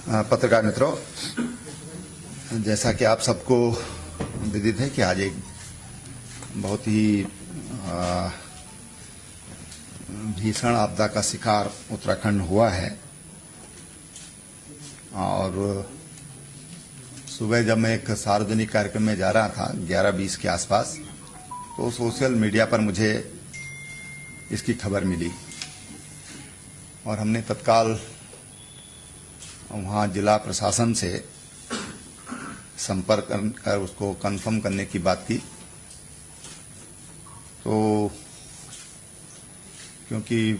पत्रकार मित्रों, जैसा कि आप सबको विदित है कि आज एक बहुत ही भीषण आपदा का शिकार उत्तराखंड हुआ है। और सुबह जब मैं एक सार्वजनिक कार्यक्रम में जा रहा था 11:20 के आसपास, तो सोशल मीडिया पर मुझे इसकी खबर मिली और हमने तत्काल वहाँ जिला प्रशासन से संपर्क कर उसको कंफर्म करने की बात की। तो क्योंकि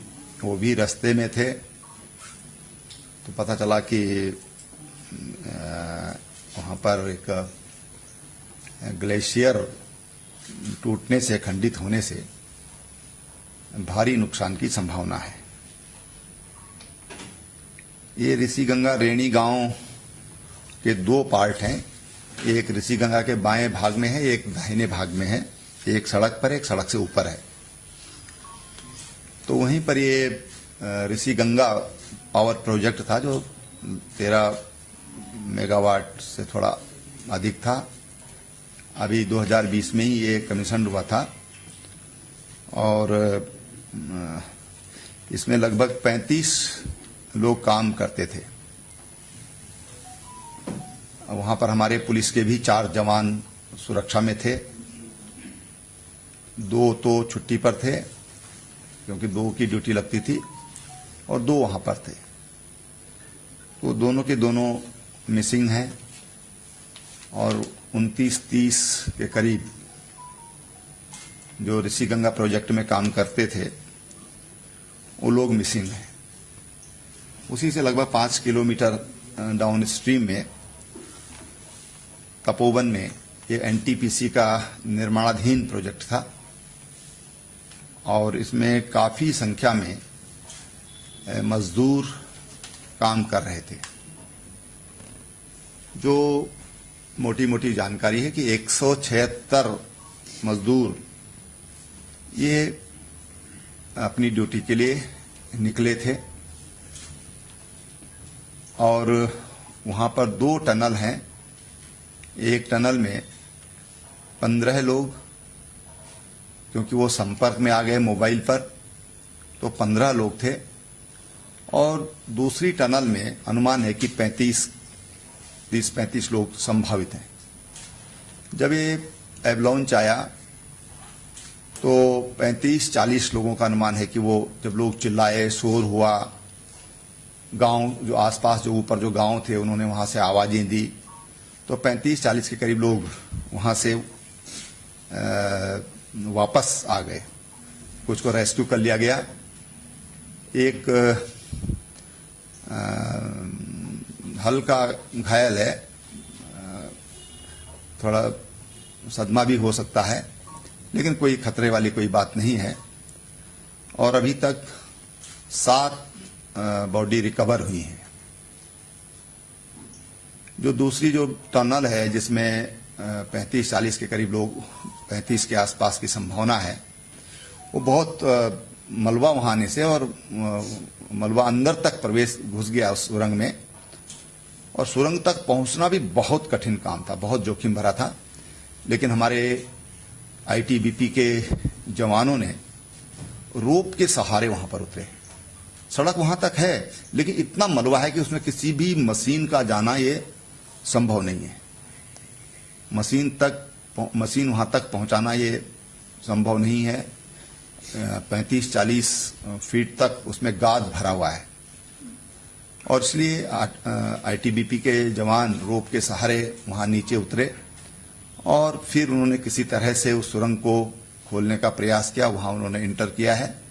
वो भी रास्ते में थे तो पता चला कि वहाँ पर एक ग्लेशियर टूटने से, खंडित होने से भारी नुकसान की संभावना है। ये ऋषिगंगा रेणी गांव के दो पार्ट हैं। एक ऋषिगंगा के बाएं भाग में है, एक दाहिने भाग में है। एक सड़क पर, एक सड़क से ऊपर है। तो वहीं पर ये ऋषिगंगा पावर प्रोजेक्ट था जो 13 मेगावाट से थोड़ा अधिक था। अभी 2020 में ही ये कमीशन हुआ था और इसमें लगभग 35 लोग काम करते थे। वहां पर हमारे पुलिस के भी 4 जवान सुरक्षा में थे। 2 तो छुट्टी पर थे क्योंकि 2 की ड्यूटी लगती थी और 2 वहां पर थे। तो दोनों के दोनों मिसिंग हैं और 29-30 के करीब जो ऋषिगंगा प्रोजेक्ट में काम करते थे वो लोग मिसिंग हैं। उसी से लगभग 5 किलोमीटर डाउन स्ट्रीम में तपोवन में ये एनटीपीसी का निर्माणाधीन प्रोजेक्ट था और इसमें काफी संख्या में मजदूर काम कर रहे थे। जो मोटी मोटी जानकारी है कि 176 मजदूर ये अपनी ड्यूटी के लिए निकले थे और वहां पर 2 टनल हैं। एक टनल में 15 लोग, क्योंकि वो संपर्क में आ गए मोबाइल पर, तो 15 लोग थे। और दूसरी टनल में अनुमान है कि 30-35 लोग संभावित हैं। जब ये एवलांच आया तो 35-40 लोगों का अनुमान है कि वो जब लोग चिल्लाए, शोर हुआ, गांव जो आसपास जो ऊपर जो गांव थे उन्होंने वहां से आवाजें दी, तो 35-40 के करीब लोग वहां से वापस आ गए। कुछ को रेस्क्यू कर लिया गया। एक हल्का घायल है, थोड़ा सदमा भी हो सकता है, लेकिन कोई खतरे वाली कोई बात नहीं है। और अभी तक 7 बॉडी रिकवर हुई है। जो दूसरी जो टनल है जिसमें 35-40 के करीब लोग, 35 के आसपास की संभावना है, वो बहुत मलबा वहां आने से और मलबा अंदर तक प्रवेश घुस गया उस सुरंग में और सुरंग तक पहुंचना भी बहुत कठिन काम था, बहुत जोखिम भरा था। लेकिन हमारे आईटीबीपी के जवानों ने रोप के सहारे वहां पर उतरे। सड़क वहां तक है लेकिन इतना मलबा है कि उसमें किसी भी मशीन का जाना ये संभव नहीं है। मशीन वहां तक पहुंचाना ये संभव नहीं है। 35-40 फीट तक उसमें गाद भरा हुआ है और इसलिए आईटीबीपी के जवान रोप के सहारे वहां नीचे उतरे और फिर उन्होंने किसी तरह से उस सुरंग को खोलने का प्रयास किया। वहां उन्होंने इंटर किया है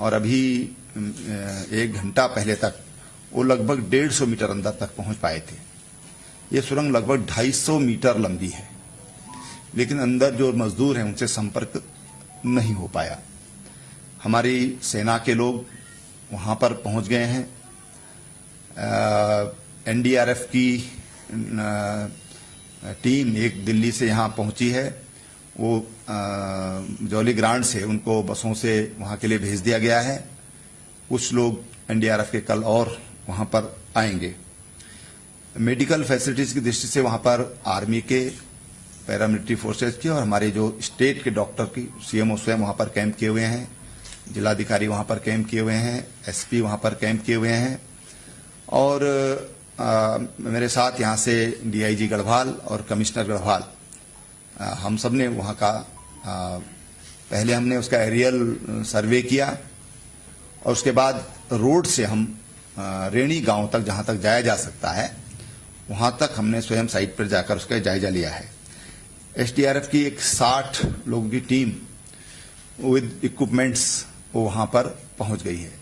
और अभी 1 घंटा पहले तक वो लगभग 150 मीटर अंदर तक पहुंच पाए थे। ये सुरंग लगभग 250 मीटर लंबी है, लेकिन अंदर जो मजदूर हैं उनसे संपर्क नहीं हो पाया। हमारी सेना के लोग वहां पर पहुंच गए हैं। एनडीआरएफ की टीम एक दिल्ली से यहां पहुंची है। वो जौली ग्रांट से उनको बसों से वहां के लिए भेज दिया गया है। कुछ लोग एनडीआरएफ के कल और वहां पर आएंगे। मेडिकल फैसिलिटीज की दृष्टि से वहां पर आर्मी के, पैरामिलिट्री फोर्सेज की और हमारे जो स्टेट के डॉक्टर की सीएमओ स्वयं वहां पर कैंप किए हुए हैं, जिलाधिकारी वहां पर कैंप किए हुए हैं, एसपी वहां पर कैंप किए हुए हैं और मेरे साथ यहाँ से डीआईजी गढ़वाल और कमिश्नर गढ़वाल हम सब ने वहां का पहले हमने उसका एरियल सर्वे किया और उसके बाद रोड से हम रेणी गांव तक जहां तक जाया जा सकता है वहां तक हमने स्वयं साइट पर जाकर उसका जायजा लिया है। एसडीआरएफ की एक 60 लोगों की टीम विद इक्विपमेंट्स वो वहां पर पहुंच गई है।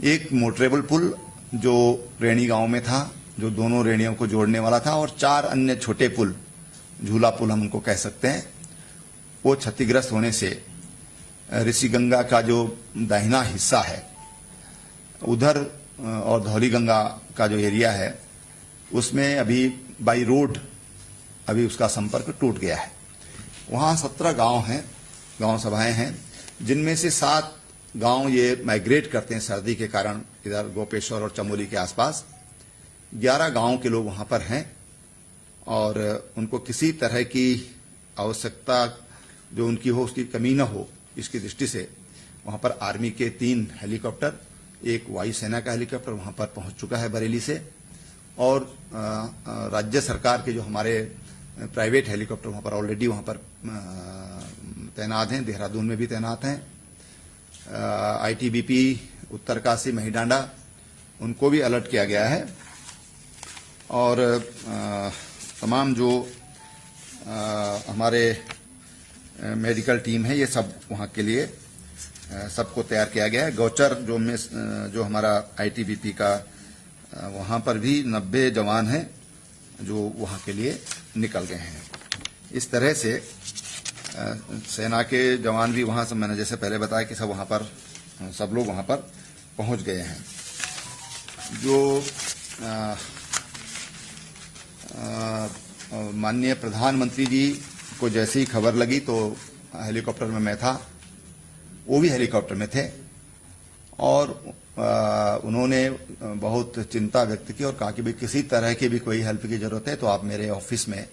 एक मोटरेबल पुल जो रेणी गांव में था, जो दोनों रेणियों को जोड़ने वाला था, और 4 अन्य छोटे पुल, झूला पुल हम उनको कह सकते हैं, वो क्षतिग्रस्त होने से ऋषिगंगा का जो दाहिना हिस्सा है उधर और धौली गंगा का जो एरिया है उसमें अभी बाई रोड अभी उसका संपर्क टूट गया है। वहां 17 गांव हैं, गांव सभाएं हैं, जिनमें से 7 गांव ये माइग्रेट करते हैं सर्दी के कारण इधर गोपेश्वर और चमोली के आसपास। 11 गांव के लोग वहां पर हैं और उनको किसी तरह की आवश्यकता जो उनकी हो उसकी कमी न हो, इसकी दृष्टि से वहां पर आर्मी के 3 हेलीकॉप्टर, एक वायुसेना का हेलीकॉप्टर वहां पर पहुंच चुका है बरेली से, और राज्य सरकार के जो हमारे प्राइवेट हेलीकॉप्टर वहां पर ऑलरेडी वहां पर तैनात हैं, देहरादून में भी तैनात हैं। आईटीबीपी उत्तरकाशी महिडांडा उनको भी अलर्ट किया गया है और तमाम जो हमारे मेडिकल टीम है ये सब वहां के लिए सबको तैयार किया गया है। गौचर जो हमारा आईटीबीपी का वहां पर भी 90 जवान हैं जो वहां के लिए निकल गए हैं। इस तरह से सेना के जवान भी वहां से, मैंने जैसे पहले बताया कि सब वहां पर सब लोग वहां पर पहुंच गए हैं। जो माननीय प्रधानमंत्री जी को जैसे ही खबर लगी तो हेलीकॉप्टर में मैं था, वो भी हेलीकॉप्टर में थे और उन्होंने बहुत चिंता व्यक्त की और कहा कि भाई किसी तरह की भी कोई हेल्प की जरूरत है तो आप मेरे ऑफिस में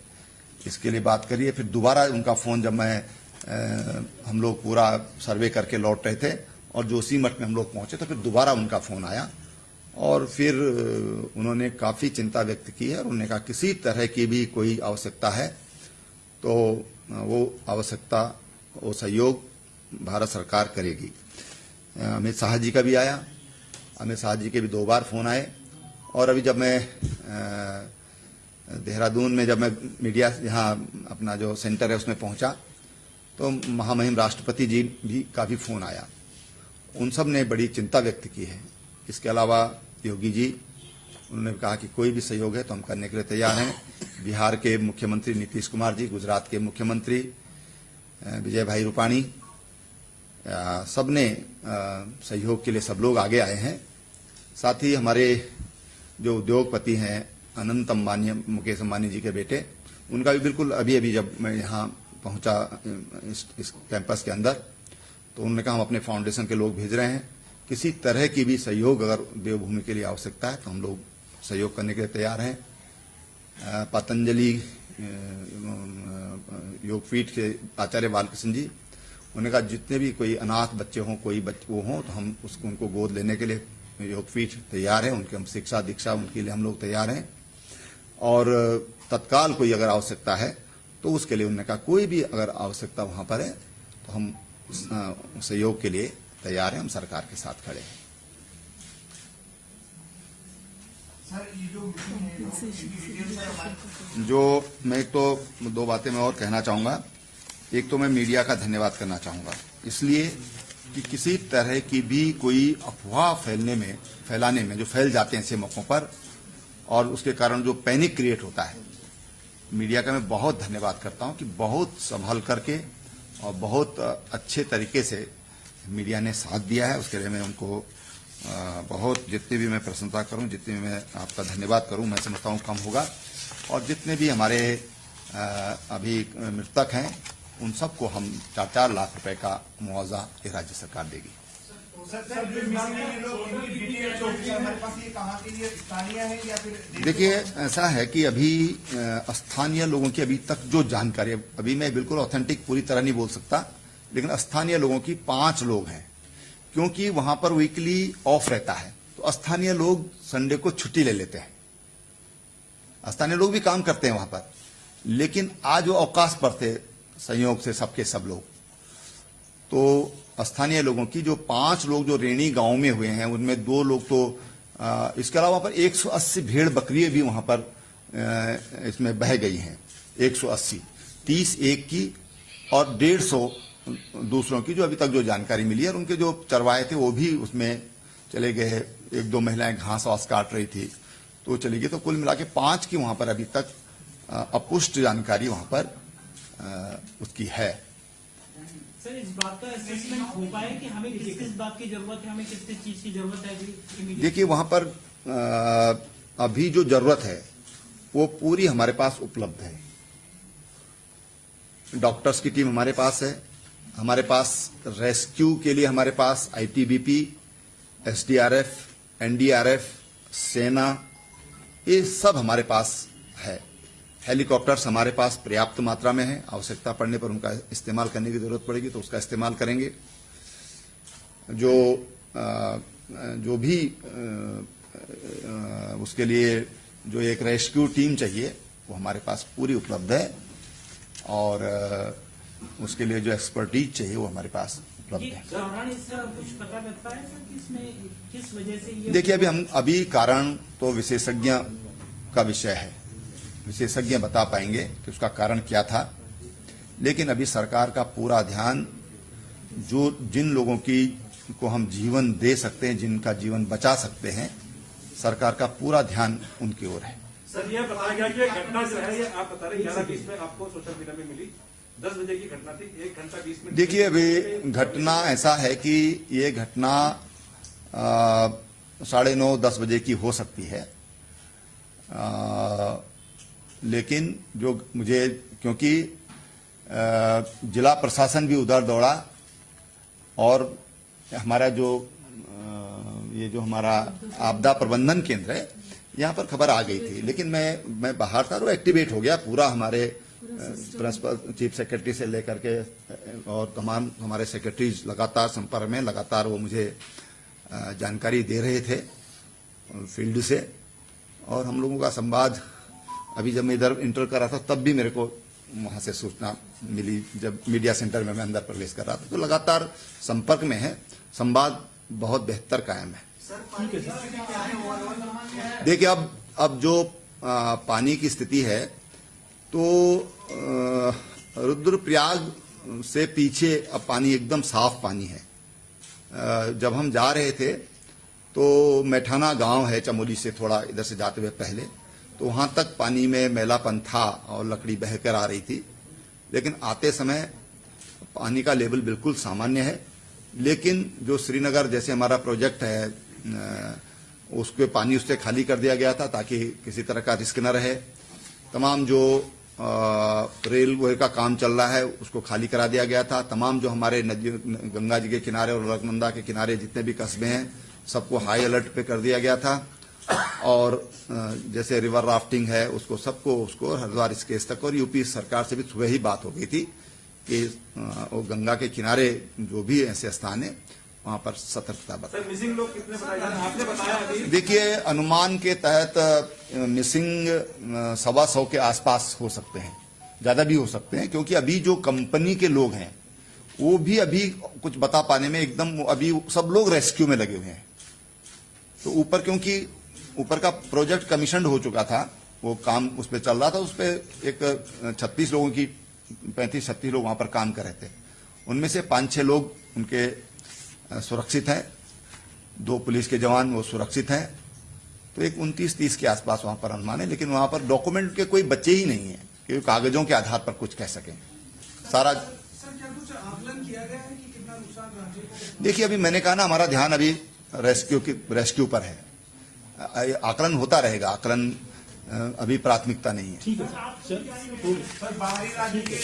इसके लिए बात करिए। फिर दोबारा उनका फोन, जब हम लोग पूरा सर्वे करके लौट रहे थे और जोशीमठ में हम लोग पहुंचे तो फिर दोबारा उनका फोन आया और फिर उन्होंने काफी चिंता व्यक्त की है और उन्होंने कहा किसी तरह की भी कोई आवश्यकता है तो वो आवश्यकता, वो सहयोग भारत सरकार करेगी। अमित शाह जी का भी आया, अमित शाह जी के भी 2 बार फोन आए और अभी जब मैं देहरादून में जब मैं मीडिया यहाँ अपना जो सेंटर है उसमें पहुंचा तो महामहिम राष्ट्रपति जी भी का भी फोन आया, उन सब ने बड़ी चिंता व्यक्त की है। इसके अलावा योगी जी, उन्होंने कहा कि कोई भी सहयोग है तो हम करने के लिए तैयार हैं। बिहार के मुख्यमंत्री नीतीश कुमार जी, गुजरात के मुख्यमंत्री विजय भाई रूपाणी, सब ने सहयोग के लिए सब लोग आगे आए हैं। साथ ही हमारे जो उद्योगपति हैं अनंत अंबानी, मुकेश अंबानी जी के बेटे, उनका भी बिल्कुल अभी जब मैं यहाँ पहुंचा इस कैंपस के अंदर तो उन्होंने कहा हम अपने फाउंडेशन के लोग भेज रहे हैं, किसी तरह की भी सहयोग अगर देवभूमि के लिए आवश्यकता है तो हम लोग सहयोग करने के लिए तैयार हैं। पतंजलि योगपीठ के आचार्य बालकृष्ण जी, उन्होंने कहा जितने भी कोई अनाथ बच्चे हों, कोई वो हों तो हम उनको गोद लेने के लिए योगपीठ तैयार है, उनके हम शिक्षा दीक्षा उनके लिए हम लोग तैयार हैं और तत्काल कोई अगर आवश्यकता है तो उसके लिए उन्होंने कहा कोई भी अगर आवश्यकता वहां पर है तो हम सहयोग के लिए तैयार हैं, हम सरकार के साथ खड़े हैं। जो मैं एक तो 2 बातें मैं और कहना चाहूंगा। एक तो मैं मीडिया का धन्यवाद करना चाहूंगा इसलिए कि किसी तरह की भी कोई अफवाह फैलाने में जो फैल जाते हैं ऐसे मौकों पर और उसके कारण जो पैनिक क्रिएट होता है, मीडिया का मैं बहुत धन्यवाद करता हूं कि बहुत संभल करके और बहुत अच्छे तरीके से मीडिया ने साथ दिया है। उसके लिए मैं उनको बहुत, जितनी भी मैं प्रशंसा करूं, जितनी भी मैं आपका धन्यवाद करूं, मैं समझता हूं कम होगा। और जितने भी हमारे अभी मृतक हैं उन सबको हम 4-4 लाख रुपए का मुआवजा ये राज्य सरकार देगी। देखिए, ऐसा है कि अभी स्थानीय लोगों की अभी तक जो जानकारी है, अभी मैं बिल्कुल ऑथेंटिक पूरी तरह नहीं बोल सकता, लेकिन स्थानीय लोगों की 5 लोग हैं, क्योंकि वहां पर वीकली ऑफ रहता है, तो स्थानीय लोग संडे को छुट्टी ले लेते हैं। स्थानीय लोग भी काम करते हैं वहां पर, लेकिन आज वो अवकाश पर थे संयोग से सबके सब लोग। तो स्थानीय लोगों की जो 5 लोग जो रेणी गांव में हुए हैं, उनमें 2 लोग तो इसके अलावा वहां पर 180 भेड़ बकरियां भी वहां पर इसमें बह गई हैं। 180, 30 एक की और 150 दूसरों की, जो अभी तक जो जानकारी मिली है। और उनके जो चरवाए थे वो भी उसमें चले गए। 1-2 महिलाएं घास वास काट रही थी तो चली गई। तो कुल मिला के 5 की वहां पर अभी तक अपुष्ट जानकारी वहां पर उसकी है। सर, इस बात का असेसमेंट हो पाया कि हमें किस बात की जरूरत है, हमें किस चीज की जरूरत है? देखिए, वहां पर अभी जो जरूरत है वो पूरी हमारे पास उपलब्ध है। डॉक्टर्स की टीम हमारे पास है, हमारे पास रेस्क्यू के लिए हमारे पास आईटीबीपी, एसडीआरएफ, एनडीआरएफ, सेना, ये सब हमारे पास है। हेलीकॉप्टर्स हमारे पास पर्याप्त मात्रा में है। आवश्यकता पड़ने पर उनका इस्तेमाल करने की जरूरत पड़ेगी तो उसका इस्तेमाल करेंगे। जो भी उसके लिए जो एक रेस्क्यू टीम चाहिए वो हमारे पास पूरी उपलब्ध है, और उसके लिए जो एक्सपर्टीज चाहिए वो हमारे पास उपलब्ध है। कुछ पता लगता है कि इसमें किस वजह से ये? देखिए, अभी कारण तो विशेषज्ञ का विषय है, विशेषज्ञ बता पाएंगे कि उसका कारण क्या था। लेकिन अभी सरकार का पूरा ध्यान जिन लोगों को हम जीवन दे सकते हैं, जिनका जीवन बचा सकते हैं, सरकार का पूरा ध्यान उनकी ओर है। सर, यह बताया गया कि घटना जो है ये आप बता रहे 11:20 में आपको सोशल मीडिया में मिली। 10 बजे की घटना थी, 1 घंटा 20 मिनट। देखिए, अभी घटना ऐसा है कि ये घटना 9:30-10 बजे की हो सकती है। लेकिन जो मुझे, क्योंकि जिला प्रशासन भी उधर दौड़ा और हमारा ये जो हमारा आपदा प्रबंधन केंद्र है, यहाँ पर खबर आ गई थी। लेकिन मैं बाहर था, वो एक्टिवेट हो गया पूरा। हमारे प्रिंसिपल, चीफ सेक्रेटरी से लेकर के और तमाम हमारे सेक्रेटरीज लगातार संपर्क में, लगातार वो मुझे जानकारी दे रहे थे फील्ड से। और हम लोगों का संवाद, अभी जब मैं इधर इंटर कर रहा था तब भी मेरे को वहां से सूचना मिली, जब मीडिया सेंटर में मैं अंदर प्रवेश कर रहा था। तो लगातार संपर्क में है, संवाद बहुत बेहतर कायम है। देखिए, अब जो पानी की स्थिति है, तो रुद्रप्रयाग से पीछे अब पानी एकदम साफ पानी है। जब हम जा रहे थे तो मैठाना गांव है, चमोली से थोड़ा इधर से जाते हुए पहले, तो वहां तक पानी में मैलापन था और लकड़ी बहकर आ रही थी। लेकिन आते समय पानी का लेवल बिल्कुल सामान्य है। लेकिन जो श्रीनगर जैसे हमारा प्रोजेक्ट है, उसके पानी उससे खाली कर दिया गया था ताकि किसी तरह का रिस्क न रहे। तमाम जो रेलवे का काम चल रहा है उसको खाली करा दिया गया था। तमाम जो हमारे नदी, गंगा जी के किनारे और अलकनंदा के किनारे जितने भी कस्बे हैं, सबको हाई अलर्ट पे कर दिया गया था। और जैसे रिवर राफ्टिंग है, उसको हरिद्वार ऋषिकेश तक, और यूपी सरकार से भी सुबह ही बात हो गई थी कि वो गंगा के किनारे जो भी ऐसे स्थान है वहां पर सतर्कता बरतें। मिसिंग लोग कितने बताए जा रहे हैं? आपने बताया अभी। देखिए, अनुमान के तहत मिसिंग 125 के आसपास हो सकते हैं, ज्यादा भी हो सकते हैं, क्योंकि अभी जो कंपनी के लोग हैं वो भी अभी कुछ बता पाने में एकदम, अभी सब लोग रेस्क्यू में लगे हुए हैं। तो ऊपर, क्योंकि ऊपर का प्रोजेक्ट कमीशन हो चुका था, वो काम उस पर चल रहा था। उस पर एक 36 लोगों की 35-36 लोग वहां पर काम कर रहे थे। उनमें से 5-6 लोग उनके सुरक्षित हैं, 2 पुलिस के जवान वो सुरक्षित हैं। तो एक 29-30 के आसपास वहां पर अनुमान है। लेकिन वहां पर डॉक्यूमेंट के कोई बच्चे ही नहीं है कि कागजों के आधार पर कुछ कह सकें। सारा सर, क्या कुछ आकलन किया गया है कि कितना नुकसान राज्य को? देखिए, अभी मैंने कहा ना, हमारा ध्यान अभी रेस्क्यू पर है। आकलन होता रहेगा, आकलन अभी प्राथमिकता नहीं है। ठीक है सर। बाहरी राज्य के